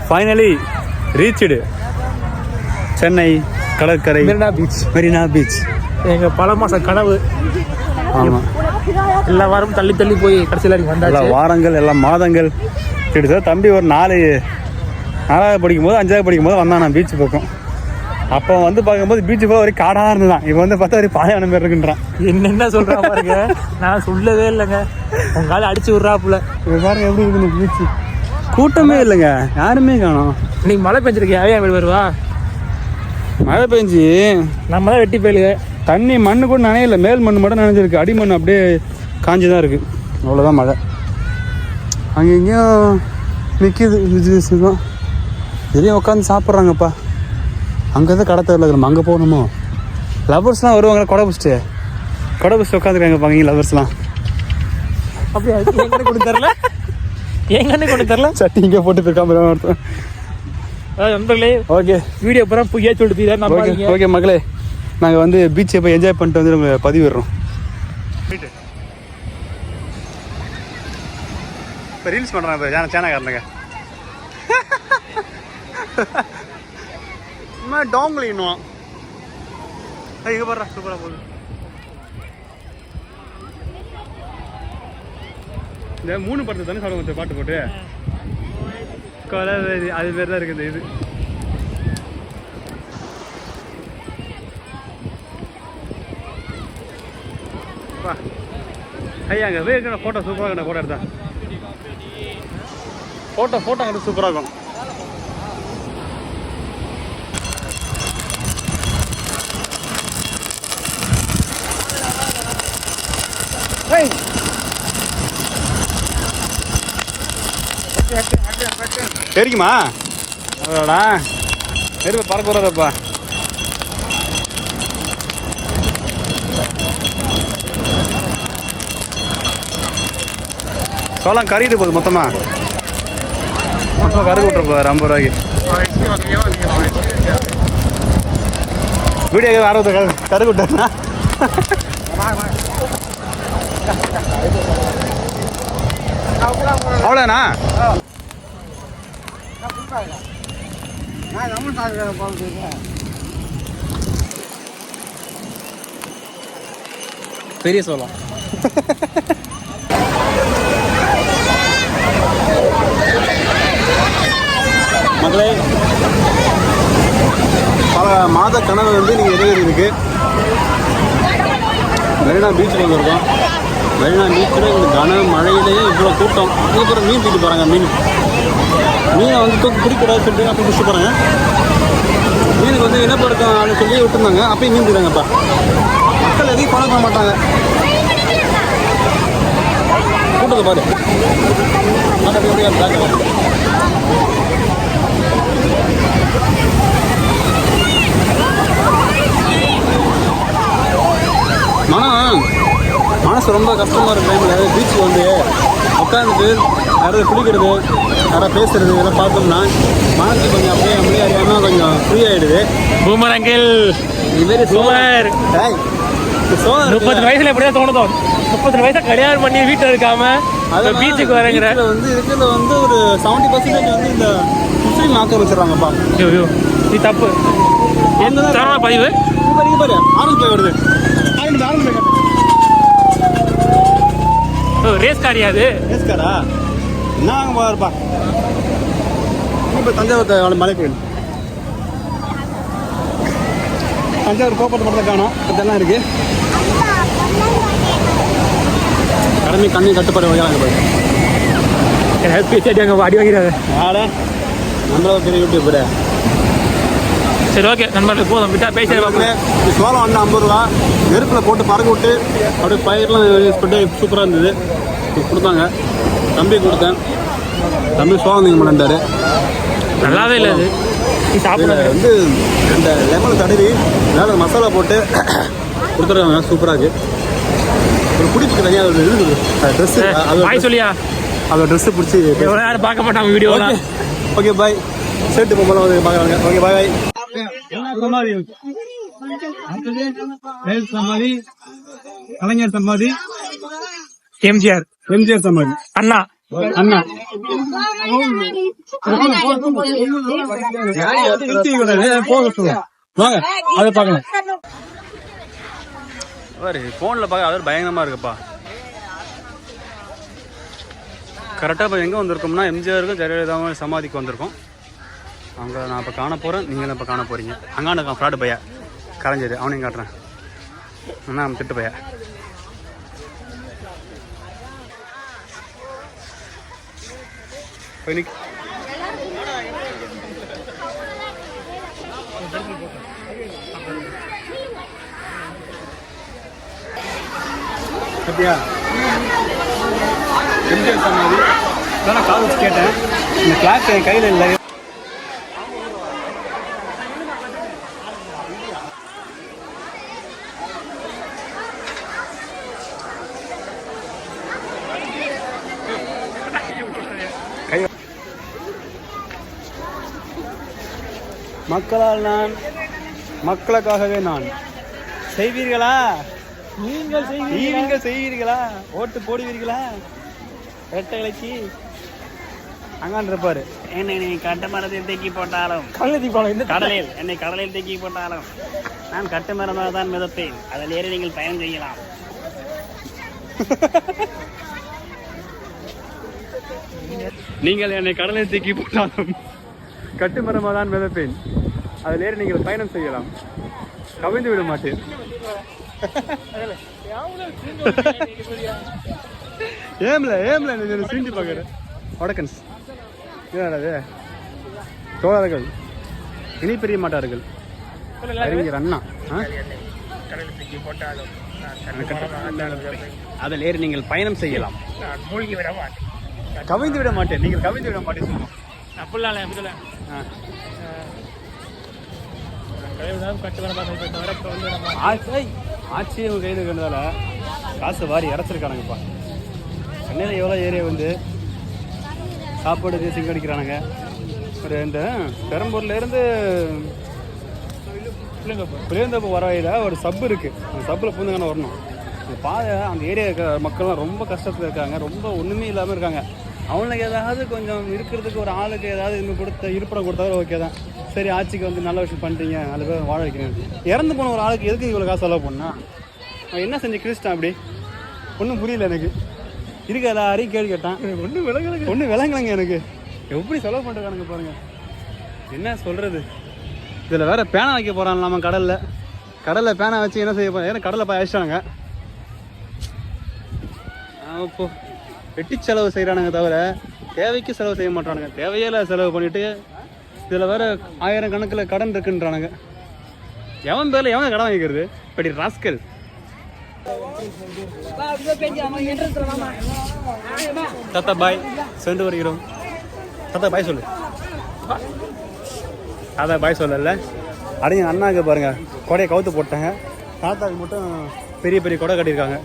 Finally reached Chennai கடற்கரை Marina beach. எங்கள் பல மாத கனவு. ஆமாம், எல்லா வாரமும் தள்ளி தள்ளி போய் கடைசியில் வந்தாங்க. வாரங்கள் எல்லாம் மாதங்கள் கிட்டத்தட்ட. தம்பி ஒரு 4வது படிக்கும் போது 5வது படிக்கும் போது வந்தான் நான் பீச் பக்கம். அப்போ வந்து பார்க்கும்போது பீச்சு போக ஒரு காடாக இருந்துதான். இப்போ வந்து பார்த்தா ஒரு பாயான பேர் இருக்குன்றான். என்னென்ன சொல்கிறா பாருங்க, நான் சொல்லவே இல்லைங்க. உங்களால் அடிச்சு விட்றாப்புல. இப்போ பாருங்க எப்படி இருக்குன்னு பீச்சு. கூட்டமே இல்லைங்க, யாருமே காணோம். இன்னைக்கு மழை பெஞ்சிருக்கு, யாரையா வீடு வருவா? மழை பெஞ்சு நம்ம தான் வெட்டி போயிடுங்க. தண்ணி மண்ணு கூட நனையில, மேல் மண் மட்டும் நனைஞ்சிருக்கு. அடிமண் அப்படியே காஞ்சி தான் இருக்குது. அவ்வளோதான் மழை. அங்கே எங்கேயும் நிற்கிது பிஸ்னஸ் தான். எதையும் உட்காந்து சாப்பிட்றாங்கப்பா. அங்கே தான் கடை தெரியல, நம்ம அங்கே போகணுமோ? லவர்ஸ்லாம் வருவாங்களா கொடை பிடிச்சிட்டு உட்காந்துருக்காங்கப்பா இங்கே லவர்ஸ்லாம். அப்படியே எங்கே கொண்டு தரல, எங்கன்னு கொண்டு தரல. சட்டி இங்கே போட்டு போயிருக்காம ஒருத்தன். நண்பர்களே, ஓகே, வீடியோ பூரா புய்யா சொல்லிட்டு. ஓகே மக்களே, நாங்கள் வந்து பீச்சை போய் என்ஜாய் பண்ணிட்டு வந்து நம்ம பதிவிடுறோம். இப்போ ரீல்ஸ் பண்ணுறேன் இப்போ சேனக்காரனுங்க. டாங்கில் இன்னும் இங்கே பாடுறா, சூப்பராக போகுது. இந்த 3 படத்தை தானே சொல்ல பாட்டு போட்டு கொலை அது மாரி தான் இருக்குது இது. ஐயா அங்கே இருக்கிற ஃபோட்டோ சூப்பராக இருக்கணும். ஃபோட்டோ எடுத்தா ஃபோட்டோ அங்கே சூப்பராக இருக்கும். தெரியுமா அதோடா நெருப்பு பறக்க வராதப்பா. சோளம் கறிட்டு போகுது மொத்தமாக கருக்கு விட்டுருப்பா 50 ரூபாய்க்கு. வீடியோ 60 கருக்கு விட்டா அவ்வளோண்ணா. பெரிய சோளம். மக்களே, பல மாத கனவு வந்து நீங்கள் நிறைவேறியிருக்கு. மெரினா பீச்சுக்கு வந்திருக்கோம். மெரினா பீச்சில் இந்த கன மழையிலேயே இவ்வளோ கூட்டம். அப்புறம் மீன் தூக்கிட்டு போகிறாங்க. மீனை வந்து தூக்கி பிடிக்கூடாது சொல்லிட்டு அப்போ பிடிச்சி போகிறாங்க. மீனுக்கு வந்து இனப்படுத்தம் சொல்லி விட்டுருந்தாங்க. அப்பயும் மீன் தூக்குறாங்கப்பா. மக்கள் எதையும் ஃபாலோ பண்ண மாட்டாங்க. கூட்டத்தை பாரு. மனசு ரொம்ப கஷ்டமாக இருக்கிற டைமில் பீச்சுக்கு வந்து உட்காந்துட்டு யாராவது குளிக்கிறது, யாராவது பேசுகிறது இதெல்லாம் பார்த்தோம்னா மனசு கொஞ்சம் அப்படியே அப்படியே அறியாமல் கொஞ்சம் ஃப்ரீ ஆகிடுது. பூமர் அங்கிள் இதுமாரி சூப்பர். 30 வயசுல எப்படியா தோணுதோ, 30 வயசா கல்யாணம் பண்ணி வீட்டில் இருக்காம பீச்சுக்கு வரங்கிற வந்து இருக்கிறத வந்து ஒரு 70% வந்து இந்த முஸ்லீம் ஆக்க வச்சுறாங்கப்பா. இது தப்பு. என்ன பதிவு பாரு, ஆரஞ்சு போய் வருது. ரேஸ் காரியா? அது ரேஸ் காரா? என்ன வாங்க போவாருப்பா. இப்போ தஞ்சாவூர் மலை கோயில், தஞ்சாவூர் கோப்பத்தை மட்டும் காணும். இதெல்லாம் இருக்கு. கடமை கண்ணி கட்டுப்பாடு வைக்கிறாங்க போய். பேசிட்டு அடி வாங்கிறாங்க. ஆட நம்மள பெரிய யூடியூப் கூட. சரி ஓகே நண்பர்கள், போதும் விட்டா பேசுகிறேன். சோளம் வந்து 50 ரூபா. நெருப்பில் போட்டு பறக்க விட்டு அப்படியே பயிரெலாம் பண்ணி சூப்பராக இருந்தது. கொடுத்தாங்க. தம்பி கொடுத்தேன். தம்பி சோளம் நீங்கள் பண்ணாரு. நல்லாவே இல்லை. அது சாப்பிட வந்து இந்த லெமன் தடவி மேலே மசாலா போட்டு கொடுத்துருக்காங்க. சூப்பராக இருக்குது. ஒரு பிடிச்சிக்கு தனியாக ஒரு இருக்குது ட்ரெஸ்ஸு. பாய் சொல்லியா? அதோட ட்ரெஸ்ஸு பிடிச்சி எவ்வளோ யாரும் பார்க்க மாட்டாங்க வீடியோலாம். Okay bye. சேர்த்து போகலாம் வந்து பார்க்குறாங்க. ஓகே பாய் பாய். கலைஞர் சமாதி, எம்ஜிஆர் சமாதி, அண்ணா அண்ணா வாங்க அதை பார்க்கலாம். ஃபோனில் பார்க்க அது பயங்கரமாக இருக்குப்பா. கரெக்டாக இப்போ எங்கே வந்திருக்கோம்னா எம்ஜிஆருக்கும் ஜெயலலிதாவும் சமாதிக்கு வந்திருக்கோம். அவங்க நான் இப்போ காண போகிறேன், நீங்களும் இப்போ காண போகிறீங்க. அங்கான இருக்கான் ஃப்ராடு பையா கரைஞ்சது, அவனையும் காட்டுறேன். அண்ணா நம்ம திட்டு பையா. அப்படியா எம்ஜிஆர் சமாதி நான் கால் வச்சு கேட்டேன். இந்த கிளாக் என் கையில் இல்லை. மக்களால் நான், மக்களுக்காகவே நான். செய்வீர்களா? நீங்கள் செய்வீர்களா? ஓட்டு போடுவீர்களா? ரெட்டைக்கு அங்கான் இருப்பாரு. என்னை கட்டுமரத்தில் தூக்கி போட்டாலும் கடலில் என்னை கடலில் தூக்கி போட்டாலும் நான் கட்டுமரமாக தான் மிதப்பேன். அதில் ஏறி நீங்கள் பயணம் செய்யலாம். நீங்கள் என்னை கடலில் தூக்கி போட்டாலும் கட்டுமரமாக தான் மிதப்பேன். அதில் ஏறி நீங்கள் பயணம் செய்யலாம். கவிழ்ந்து விட மாட்டேன். ஏம்ல சீண்டி பார்க்குறேன். வடக்கன்ஸ் என்னது தோழர்கள், இனி பெரிய மாட்டார்கள். அறிஞர் அண்ணா. அதில் ஏறி நீங்கள் பயணம் செய்யலாம். கவிழ்ந்து விட மாட்டேன். நீங்கள் கவிழ்ந்து விட மாட்டேன் சொல்லுவோம். ஆட்சியை கையில் இருக்கிறதால காசு வாரி இறச்சிருக்கானுங்கப்பா. சென்னையில் எவ்வளோ ஏரியா வந்து சாப்பாடுக்கு சிங்கடிக்கிறானுங்க. ஒரு இந்த பெரம்பூர்லேருந்து புளியந்தோப்பு வர வழியில் ஒரு சப்பு இருக்குது. அந்த சப்பில் பூந்துங்கன்னா வரணும். அந்த பாதை அந்த ஏரியா மக்கள்லாம் ரொம்ப கஷ்டத்தில் இருக்காங்க. ரொம்ப ஒன்றுமே இல்லாமல் இருக்காங்க. அவனுக்கு ஏதாவது கொஞ்சம் இருக்கிறதுக்கு ஒரு ஆளுக்கு ஏதாவது இன்னும் கொடுத்த இருப்பிடம் கொடுத்தாலும் ஓகே தான். சரி, ஆட்சிக்கு வந்து நல்ல விஷயம் பண்ணுறீங்க, 4 பேர் வாழ வைக்கிறேன். இறந்து போன ஒரு ஆளுக்கு எதுக்கு இவ்வளோ காசு செலவு பண்ணா? அவன் என்ன செஞ்சு கிறிஸ்டான் அப்படி? ஒன்றும் புரியல எனக்கு. இருக்க எல்லாரையும் கேள்வி கேட்டான். ஒன்றும் விளங்கலைங்க எனக்கு. எப்படி செலவு பண்ணுறானுங்க பாருங்கள். என்ன சொல்கிறது? இதில் வேறு பேனா வைக்க போகிறான் நம்ம கடலில் பேனா வச்சு என்ன செய்ய போகிறேன்? ஏன்னா கடலில் போய் அழிச்சிட்டானுங்க. இப்போ வெட்டி செலவு செய்கிறானுங்க தவிர தேவைக்கு செலவு செய்ய மாட்டானுங்க. தேவையில்லை செலவு பண்ணிவிட்டு இதில் வேறு 1000 கணக்கில் கடன் இருக்குன்றானுங்க. எவன் பேரில் எவன் கடன் வைக்கிறது? இப்படி ராஸ்கல். தாத்தா பாய், சென்று வருகிறோம். தாத்தா பாய் சொல்லு. தாத்தா பாய் சொல்லல. அடிங்க அண்ணாக்கு பாருங்கள், கொடையை கவுத்து போட்டாங்க. தாத்தாவுக்கு மட்டும் பெரிய பெரிய கொடை கட்டியிருக்காங்க.